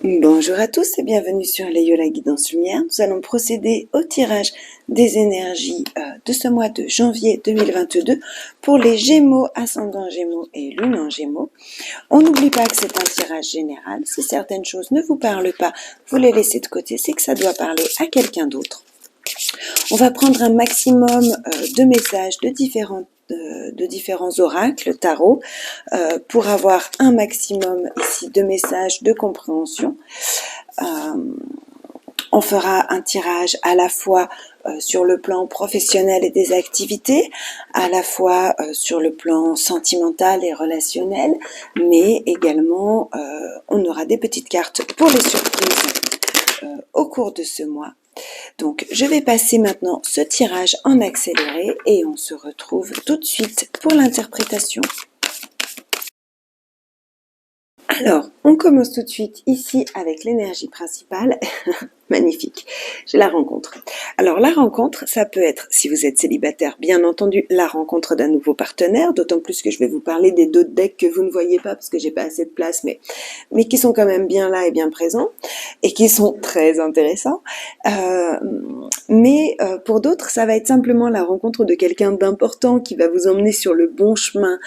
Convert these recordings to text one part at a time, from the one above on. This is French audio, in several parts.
Bonjour à tous et bienvenue sur Layola Guidance Lumière. Nous allons procéder au tirage des énergies de ce mois de janvier 2022 pour les Gémeaux, ascendant Gémeaux et Lune en Gémeaux. On n'oublie pas que c'est un tirage général. Si certaines choses ne vous parlent pas, vous les laissez de côté, c'est que ça doit parler à quelqu'un d'autre. On va prendre un maximum de messages de différents oracles, tarot, pour avoir un maximum ici de messages de compréhension. On fera un tirage à la fois sur le plan professionnel et des activités, à la fois sur le plan sentimental et relationnel, mais également on aura des petites cartes pour les surprises au cours de ce mois. Donc je vais passer maintenant ce tirage en accéléré et on se retrouve tout de suite pour l'interprétation. Alors, on commence tout de suite ici avec l'énergie principale. Magnifique, j'ai la rencontre. Alors la rencontre, ça peut être, si vous êtes célibataire, bien entendu, la rencontre d'un nouveau partenaire, d'autant plus que je vais vous parler des deux decks que vous ne voyez pas parce que j'ai pas assez de place, mais qui sont quand même bien là et bien présents, et qui sont très intéressants. Pour d'autres, ça va être simplement la rencontre de quelqu'un d'important qui va vous emmener sur le bon chemin.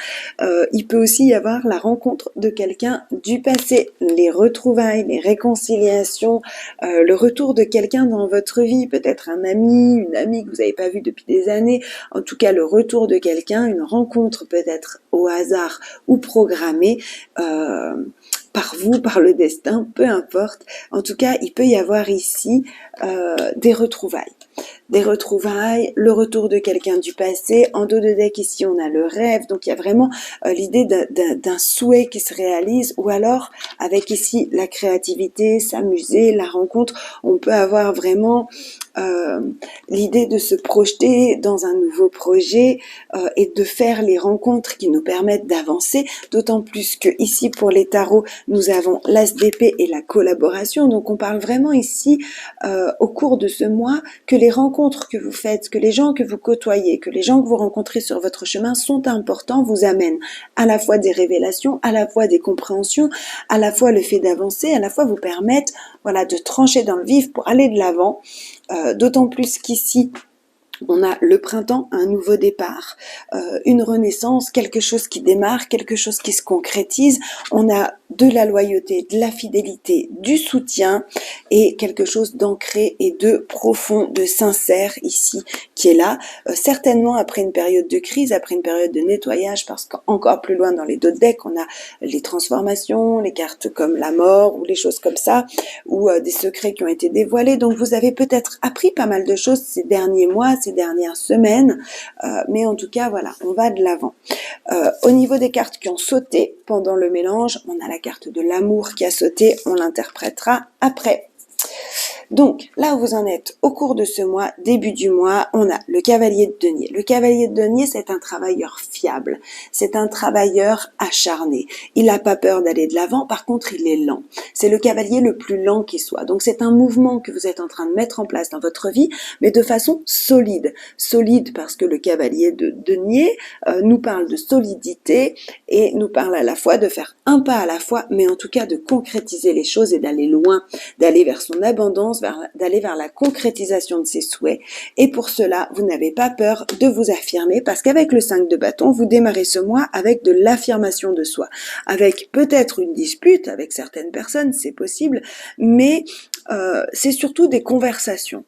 Il peut aussi y avoir la rencontre de quelqu'un du passé, les retrouvailles, les réconciliations, le retour de quelqu'un dans votre vie, peut-être un ami, une amie que vous n'avez pas vue depuis des années, en tout cas le retour de quelqu'un, une rencontre peut-être au hasard ou programmée par vous, par le destin, peu importe. En tout cas, il peut y avoir ici des retrouvailles. Des retrouvailles, le retour de quelqu'un du passé. En dos de deck, ici, on a le rêve. Donc, il y a vraiment l'idée d'un souhait qui se réalise. Ou alors, avec ici la créativité, s'amuser, la rencontre, on peut avoir vraiment l'idée de se projeter dans un nouveau projet et de faire les rencontres qui nous permettent d'avancer. D'autant plus que ici, pour les tarots, nous avons l'as d'épée et la collaboration. Donc, on parle vraiment ici, au cours de ce mois, que les rencontres que vous faites, que les gens que vous côtoyez, que les gens que vous rencontrez sur votre chemin sont importants, vous amènent à la fois des révélations, à la fois des compréhensions, à la fois le fait d'avancer, à la fois vous permettent, voilà, de trancher dans le vif pour aller de l'avant. D'autant plus qu'ici, on a le printemps, un nouveau départ, une renaissance, quelque chose qui démarre, quelque chose qui se concrétise. On a de la loyauté, de la fidélité, du soutien et quelque chose d'ancré et de profond, de sincère ici qui est là. Certainement après une période de crise, après une période de nettoyage, parce qu'encore plus loin dans les deux decks, on a les transformations, les cartes comme la mort ou les choses comme ça, ou des secrets qui ont été dévoilés. Donc vous avez peut-être appris pas mal de choses ces derniers mois, ces dernières semaines, mais en tout cas voilà, on va de l'avant. Au niveau des cartes qui ont sauté pendant le mélange, on a la carte de l'amour qui a sauté, on l'interprétera après. Donc, là où vous en êtes au cours de ce mois, début du mois, on a le cavalier de denier. Le cavalier de denier, c'est un travailleur fiable. C'est un travailleur acharné. Il n'a pas peur d'aller de l'avant, par contre, il est lent. C'est le cavalier le plus lent qui soit. Donc, c'est un mouvement que vous êtes en train de mettre en place dans votre vie, mais de façon solide. Solide parce que le cavalier de denier nous parle de solidité et nous parle à la fois de faire un pas à la fois, mais en tout cas de concrétiser les choses et d'aller loin, d'aller vers son abondance, d'aller vers la concrétisation de ses souhaits. Et pour cela, vous n'avez pas peur de vous affirmer parce qu'avec le 5 de bâton, vous démarrez ce mois avec de l'affirmation de soi. Avec peut-être une dispute avec certaines personnes, c'est possible, mais c'est surtout des conversations.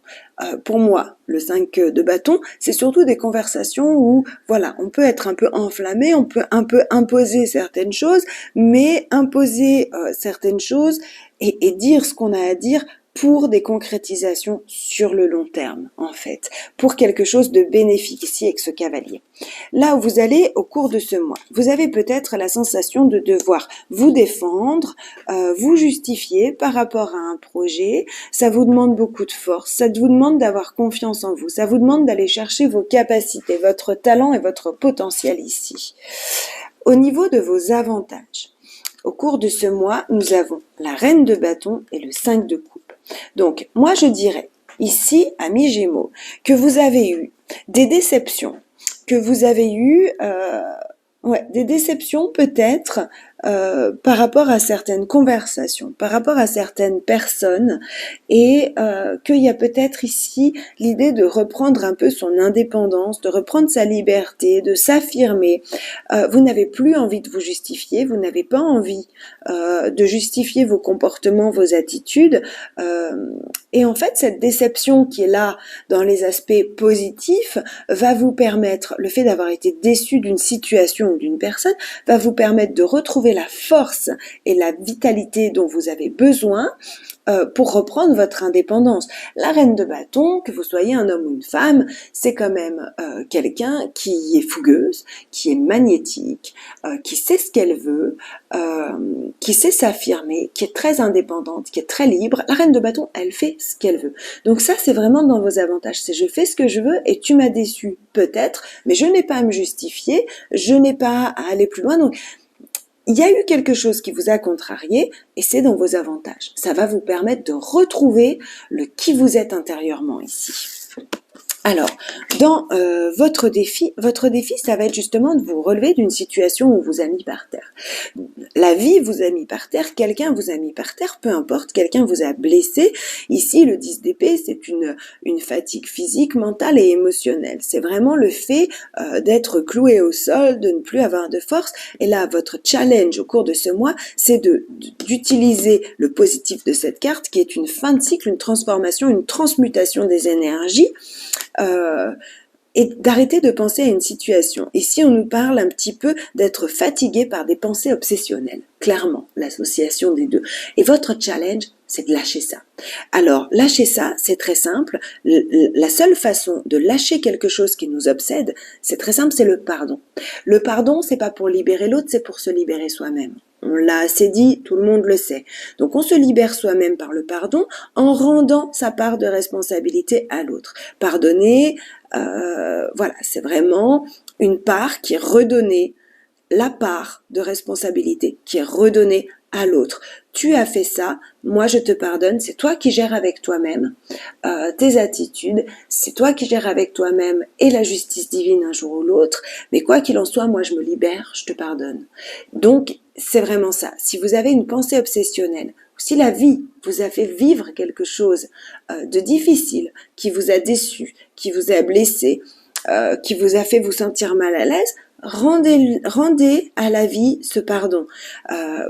Pour moi, le 5 de bâton, c'est surtout des conversations où, voilà, on peut être un peu enflammé, on peut un peu imposer certaines choses, mais imposer certaines choses et dire ce qu'on a à dire pour des concrétisations sur le long terme, en fait, pour quelque chose de bénéfique ici avec ce cavalier. Là où vous allez au cours de ce mois, vous avez peut-être la sensation de devoir vous défendre, vous justifier par rapport à un projet. Ça vous demande beaucoup de force, ça vous demande d'avoir confiance en vous, ça vous demande d'aller chercher vos capacités, votre talent et votre potentiel ici. Au niveau de vos avantages, au cours de ce mois, nous avons la reine de bâton et le 5 de coupe. Donc, moi je dirais ici, amis Gémeaux, que vous avez eu des déceptions, que vous avez eu des déceptions peut-être par rapport à certaines conversations, par rapport à certaines personnes, et qu'il y a peut-être ici l'idée de reprendre un peu son indépendance, de reprendre sa liberté, de s'affirmer. Vous n'avez plus envie de vous justifier, vous n'avez pas envie de justifier vos comportements, vos attitudes, et en fait cette déception qui est là dans les aspects positifs va vous permettre, le fait d'avoir été déçu d'une situation ou d'une personne, va vous permettre de retrouver la force et la vitalité dont vous avez besoin pour reprendre votre indépendance. La reine de bâton, que vous soyez un homme ou une femme, c'est quand même quelqu'un qui est fougueuse, qui est magnétique, qui sait ce qu'elle veut, qui sait s'affirmer, qui est très indépendante, qui est très libre. La reine de bâton, elle fait ce qu'elle veut. Donc ça, c'est vraiment dans vos avantages. C'est je fais ce que je veux et tu m'as déçu, peut-être, mais je n'ai pas à me justifier, je n'ai pas à aller plus loin. Donc, il y a eu quelque chose qui vous a contrarié et c'est dans vos avantages. Ça va vous permettre de retrouver le qui vous êtes intérieurement ici. Alors, dans votre défi, ça va être justement de vous relever d'une situation où on vous a mis par terre. La vie vous a mis par terre, quelqu'un vous a mis par terre, peu importe, quelqu'un vous a blessé. Ici, le 10 d'épée, c'est une fatigue physique, mentale et émotionnelle. C'est vraiment le fait d'être cloué au sol, de ne plus avoir de force. Et là, votre challenge au cours de ce mois, c'est d'utiliser le positif de cette carte, qui est une fin de cycle, une transformation, une transmutation des énergies, et d'arrêter de penser à une situation. Ici, on nous parle un petit peu d'être fatigué par des pensées obsessionnelles. Clairement, l'association des deux. Et votre challenge, c'est de lâcher ça. Alors, lâcher ça, c'est très simple. La seule façon de lâcher quelque chose qui nous obsède, c'est très simple, c'est le pardon. Le pardon, c'est pas pour libérer l'autre, c'est pour se libérer soi-même. On l'a assez dit, tout le monde le sait. Donc on se libère soi-même par le pardon en rendant sa part de responsabilité à l'autre. Pardonner, voilà, c'est vraiment une part qui est redonnée, la part de responsabilité qui est redonnée à l'autre. Tu as fait ça, moi je te pardonne, c'est toi qui gères avec toi-même tes attitudes, c'est toi qui gères avec toi-même et la justice divine un jour ou l'autre, mais quoi qu'il en soit, moi je me libère, je te pardonne. Donc c'est vraiment ça. Si vous avez une pensée obsessionnelle, ou si la vie vous a fait vivre quelque chose de difficile, qui vous a déçu, qui vous a blessé, qui vous a fait vous sentir mal à l'aise, rendez à la vie ce pardon.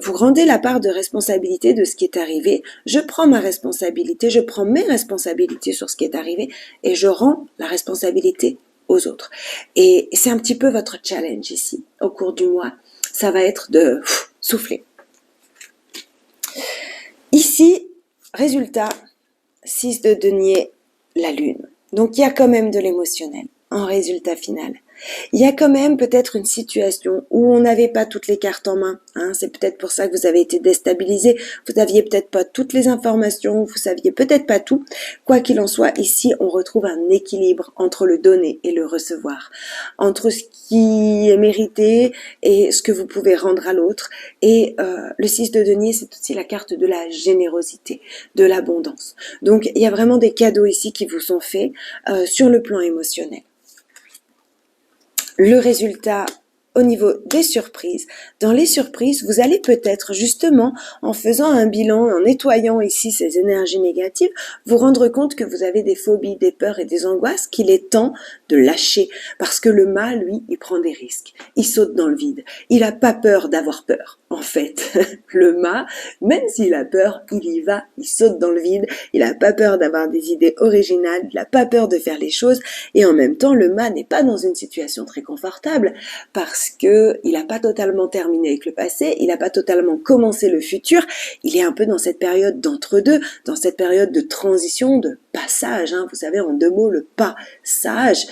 Vous rendez la part de responsabilité de ce qui est arrivé. Je prends ma responsabilité, je prends mes responsabilités sur ce qui est arrivé et je rends la responsabilité aux autres. Et c'est un petit peu votre challenge ici, au cours du mois. Ça va être de souffler. Ici, résultat, 6 de denier, la lune. Donc il y a quand même de l'émotionnel en résultat final. Il y a quand même peut-être une situation où on n'avait pas toutes les cartes en main. C'est peut-être pour ça que vous avez été déstabilisé. Vous n'aviez peut-être pas toutes les informations, vous saviez peut-être pas tout. Quoi qu'il en soit, ici, on retrouve un équilibre entre le donner et le recevoir. Entre ce qui est mérité et ce que vous pouvez rendre à l'autre. Et le 6 de denier, c'est aussi la carte de la générosité, de l'abondance. Donc, il y a vraiment des cadeaux ici qui vous sont faits sur le plan émotionnel. Le résultat au niveau des surprises. Dans les surprises, vous allez peut-être justement, en faisant un bilan, en nettoyant ici ces énergies négatives, vous rendre compte que vous avez des phobies, des peurs et des angoisses qu'il est temps de lâcher. Parce que le mât, lui, il prend des risques. Il saute dans le vide. Il n'a pas peur d'avoir peur. En fait, le mât, même s'il a peur, il y va, il saute dans le vide. Il n'a pas peur d'avoir des idées originales. Il n'a pas peur de faire les choses. Et en même temps, le mât n'est pas dans une situation très confortable parce que il n'a pas totalement terminé avec le passé, il n'a pas totalement commencé le futur, il est un peu dans cette période d'entre-deux, dans cette période de transition, de passage, vous savez, en 2 mots, le passage,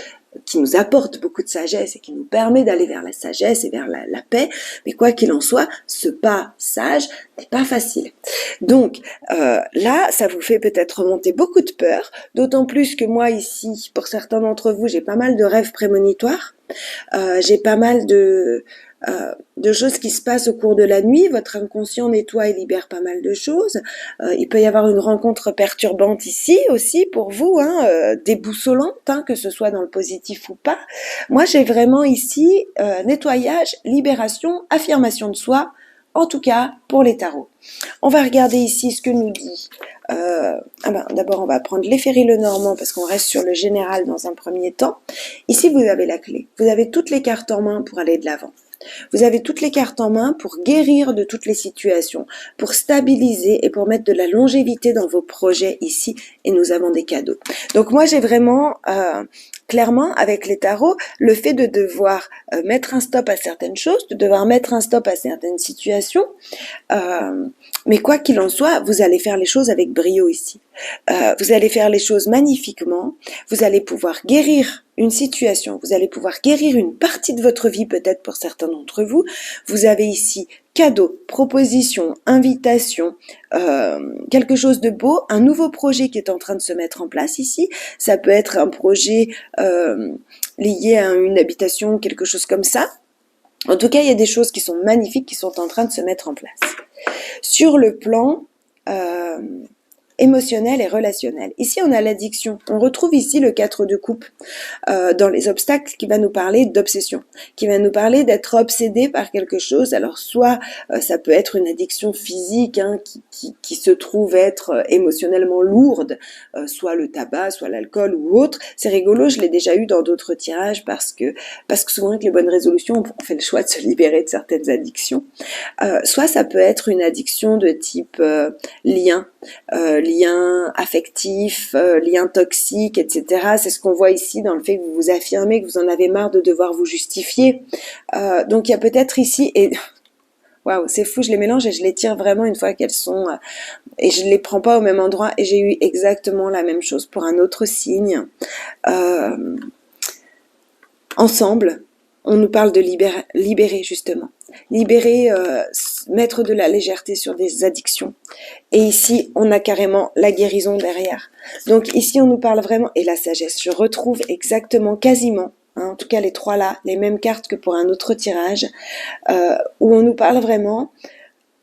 qui nous apporte beaucoup de sagesse et qui nous permet d'aller vers la sagesse et vers la paix, mais quoi qu'il en soit, ce passage n'est pas facile. Donc là, ça vous fait peut-être remonter beaucoup de peur, d'autant plus que moi ici, pour certains d'entre vous, j'ai pas mal de rêves prémonitoires, j'ai pas mal de choses qui se passent au cours de la nuit. Votre inconscient nettoie et libère pas mal de choses. Il peut y avoir une rencontre perturbante ici aussi pour vous, déboussolante, que ce soit dans le positif ou pas. Moi, j'ai vraiment ici nettoyage, libération, affirmation de soi en tout cas pour les tarots. On va regarder ici ce que nous dit. D'abord, on va prendre l'Éphérie Lenormand parce qu'on reste sur le général dans un premier temps. Ici, vous avez la clé. Vous avez toutes les cartes en main pour aller de l'avant. Vous avez toutes les cartes en main pour guérir de toutes les situations, pour stabiliser et pour mettre de la longévité dans vos projets ici. Et nous avons des cadeaux. Donc moi, j'ai vraiment, clairement, avec les tarots, le fait de devoir mettre un stop à certaines choses, de devoir mettre un stop à certaines situations. Mais quoi qu'il en soit, vous allez faire les choses avec brio ici. Vous allez faire les choses magnifiquement. Vous allez pouvoir guérir une situation, vous allez pouvoir guérir une partie de votre vie peut-être pour certains d'entre vous. Vous avez ici cadeau, proposition, invitation, quelque chose de beau, un nouveau projet qui est en train de se mettre en place ici. Ça peut être un projet lié à une habitation, quelque chose comme ça. En tout cas, il y a des choses qui sont magnifiques qui sont en train de se mettre en place. Sur le plan émotionnel et relationnel. Ici, on a l'addiction. On retrouve ici le 4 de coupe dans les obstacles qui va nous parler d'obsession, qui va nous parler d'être obsédé par quelque chose. Alors, soit ça peut être une addiction physique qui se trouve être émotionnellement lourde, soit le tabac, soit l'alcool ou autre. C'est rigolo, je l'ai déjà eu dans d'autres tirages parce que souvent avec les bonnes résolutions, on fait le choix de se libérer de certaines addictions. Soit ça peut être une addiction de type lien affectif, lien toxique, etc. C'est ce qu'on voit ici dans le fait que vous vous affirmez, que vous en avez marre de devoir vous justifier. Donc il y a peut-être ici, et waouh, c'est fou, je les mélange et je les tire vraiment une fois qu'elles sont, et je les prends pas au même endroit, et j'ai eu exactement la même chose pour un autre signe. Ensemble, on nous parle de libérer justement. Libérer, mettre de la légèreté sur des addictions. Et ici, on a carrément la guérison derrière. Donc ici, on nous parle vraiment, et la sagesse, je retrouve exactement, quasiment, en tout cas les trois là, les mêmes cartes que pour un autre tirage, où on nous parle vraiment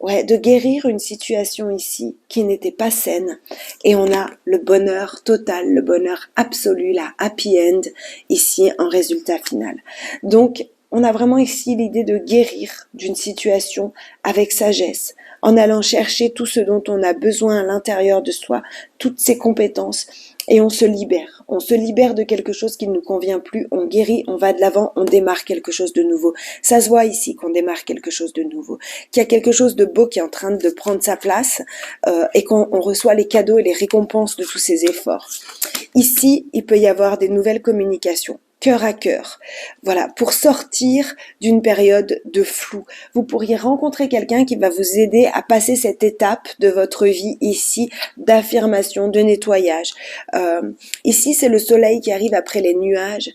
de guérir une situation ici qui n'était pas saine. Et on a le bonheur total, le bonheur absolu, la happy end, ici en résultat final. Donc, on a vraiment ici l'idée de guérir d'une situation avec sagesse, en allant chercher tout ce dont on a besoin à l'intérieur de soi, toutes ses compétences, et on se libère. On se libère de quelque chose qui ne nous convient plus, on guérit, on va de l'avant, on démarre quelque chose de nouveau. Ça se voit ici qu'on démarre quelque chose de nouveau, qu'il y a quelque chose de beau qui est en train de prendre sa place et qu'on reçoit les cadeaux et les récompenses de tous ces efforts. Ici, il peut y avoir des nouvelles communications. Cœur à cœur. Voilà, pour sortir d'une période de flou. Vous pourriez rencontrer quelqu'un qui va vous aider à passer cette étape de votre vie ici, d'affirmation, de nettoyage. Ici, c'est le soleil qui arrive après les nuages.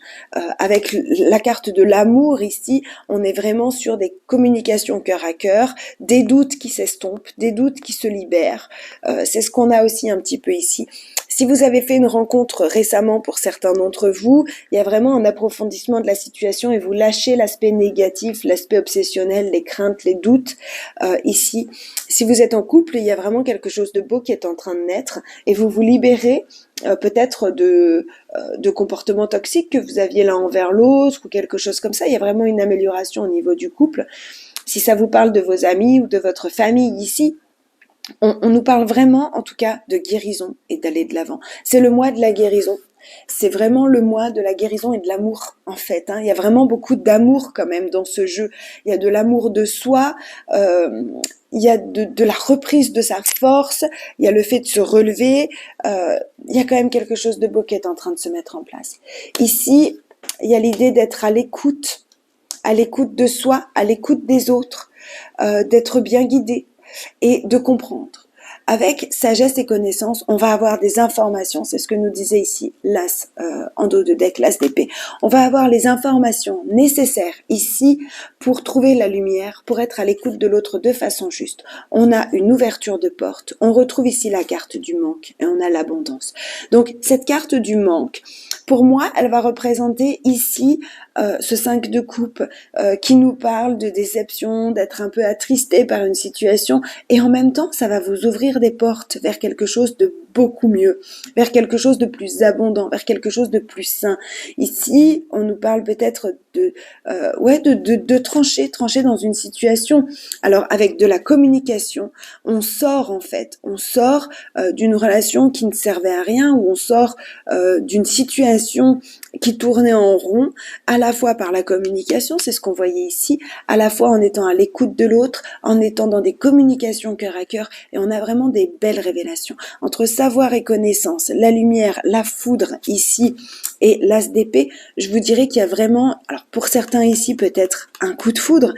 Avec la carte de l'amour ici, on est vraiment sur des communications cœur à cœur, des doutes qui s'estompent, des doutes qui se libèrent. C'est ce qu'on a aussi un petit peu ici. Si vous avez fait une rencontre récemment pour certains d'entre vous, il y a vraiment un approfondissement de la situation et vous lâchez l'aspect négatif, l'aspect obsessionnel, les craintes, les doutes ici. Si vous êtes en couple, il y a vraiment quelque chose de beau qui est en train de naître et vous vous libérez peut-être de comportements toxiques que vous aviez l'un envers l'autre ou quelque chose comme ça. Il y a vraiment une amélioration au niveau du couple. Si ça vous parle de vos amis ou de votre famille ici, on nous parle vraiment, en tout cas, de guérison et d'aller de l'avant. C'est le mois de la guérison. C'est vraiment le mois de la guérison et de l'amour, en fait. Il y a vraiment beaucoup d'amour quand même dans ce jeu. Il y a de l'amour de soi, il y a de la reprise de sa force, il y a le fait de se relever. Il y a quand même quelque chose de beau qui est en train de se mettre en place. Ici, il y a l'idée d'être à l'écoute de soi, à l'écoute des autres, d'être bien guidé et de comprendre. Avec sagesse et connaissance, on va avoir des informations, c'est ce que nous disait ici l'as en dos de deck, l'as d'épée. On va avoir les informations nécessaires ici pour trouver la lumière, pour être à l'écoute de l'autre de façon juste. On a une ouverture de porte, on retrouve ici la carte du manque et on a l'abondance. Donc cette carte du manque, pour moi, elle va représenter ici ce 5 de coupe qui nous parle de déception, d'être un peu attristé par une situation et en même temps, ça va vous ouvrir ouvrir des portes vers quelque chose de beaucoup mieux, vers quelque chose de plus abondant, vers quelque chose de plus sain. Ici, on nous parle peut-être de trancher dans une situation. Alors, avec de la communication, on sort d'une relation qui ne servait à rien, ou on sort d'une situation qui tournait en rond, à la fois par la communication, c'est ce qu'on voyait ici, à la fois en étant à l'écoute de l'autre, en étant dans des communications cœur à cœur, et on a vraiment des belles révélations. Entre savoir et connaissance, la lumière, la foudre ici, et l'as d'épée, je vous dirais qu'il y a vraiment, alors pour certains ici peut-être un coup de foudre,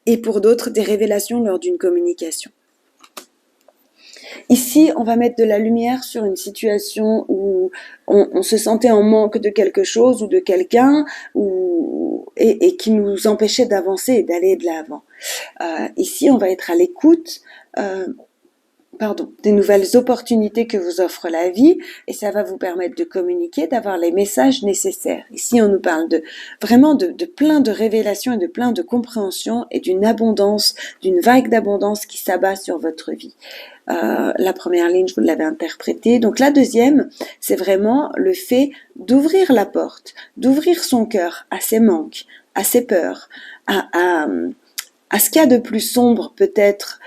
et pour d'autres des révélations lors d'une communication. Ici, on va mettre de la lumière sur une situation où on se sentait en manque de quelque chose ou de quelqu'un, et qui nous empêchait d'avancer et d'aller de l'avant. Ici, on va être à l'écoute des nouvelles opportunités que vous offre la vie, et ça va vous permettre de communiquer, d'avoir les messages nécessaires. Ici, on nous parle vraiment de plein de révélations et de plein de compréhension et d'une abondance, d'une vague d'abondance qui s'abat sur votre vie. La première ligne, je vous l'avais interprétée. Donc la deuxième, c'est vraiment le fait d'ouvrir la porte, d'ouvrir son cœur à ses manques, à ses peurs, à ce qu'il y a de plus sombre peut-être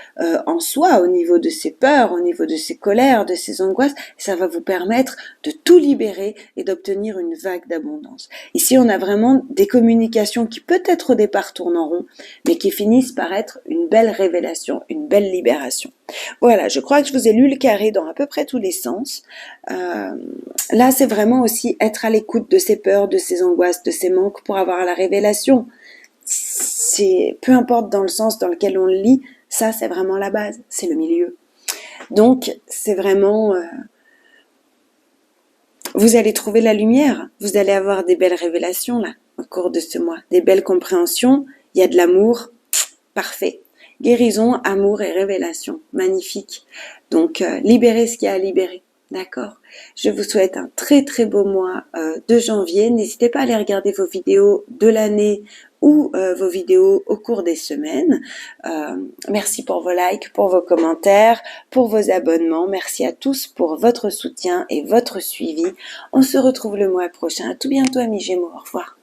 en soi, au niveau de ses peurs, au niveau de ses colères, de ses angoisses. Ça va vous permettre de tout libérer et d'obtenir une vague d'abondance. Ici, on a vraiment des communications qui peut-être au départ tournent en rond, mais qui finissent par être une belle révélation, une belle libération. Voilà, je crois que je vous ai lu le carré dans à peu près tous les sens. Là, c'est vraiment aussi être à l'écoute de ses peurs, de ses angoisses, de ses manques pour avoir la révélation. C'est peu importe dans le sens dans lequel on le lit, ça c'est vraiment la base, c'est le milieu. Donc c'est vraiment vous allez trouver la lumière, vous allez avoir des belles révélations là au cours de ce mois, des belles compréhensions, il y a de l'amour, parfait. Guérison, amour et révélation, magnifique. Donc libérez ce qu'il y a à libérer. D'accord. Je vous souhaite un très très beau mois de janvier. N'hésitez pas à aller regarder vos vidéos de l'année ou vos vidéos au cours des semaines. Merci pour vos likes, pour vos commentaires, pour vos abonnements. Merci à tous pour votre soutien et votre suivi. On se retrouve le mois prochain. À tout bientôt, amis Gémeaux. Au revoir.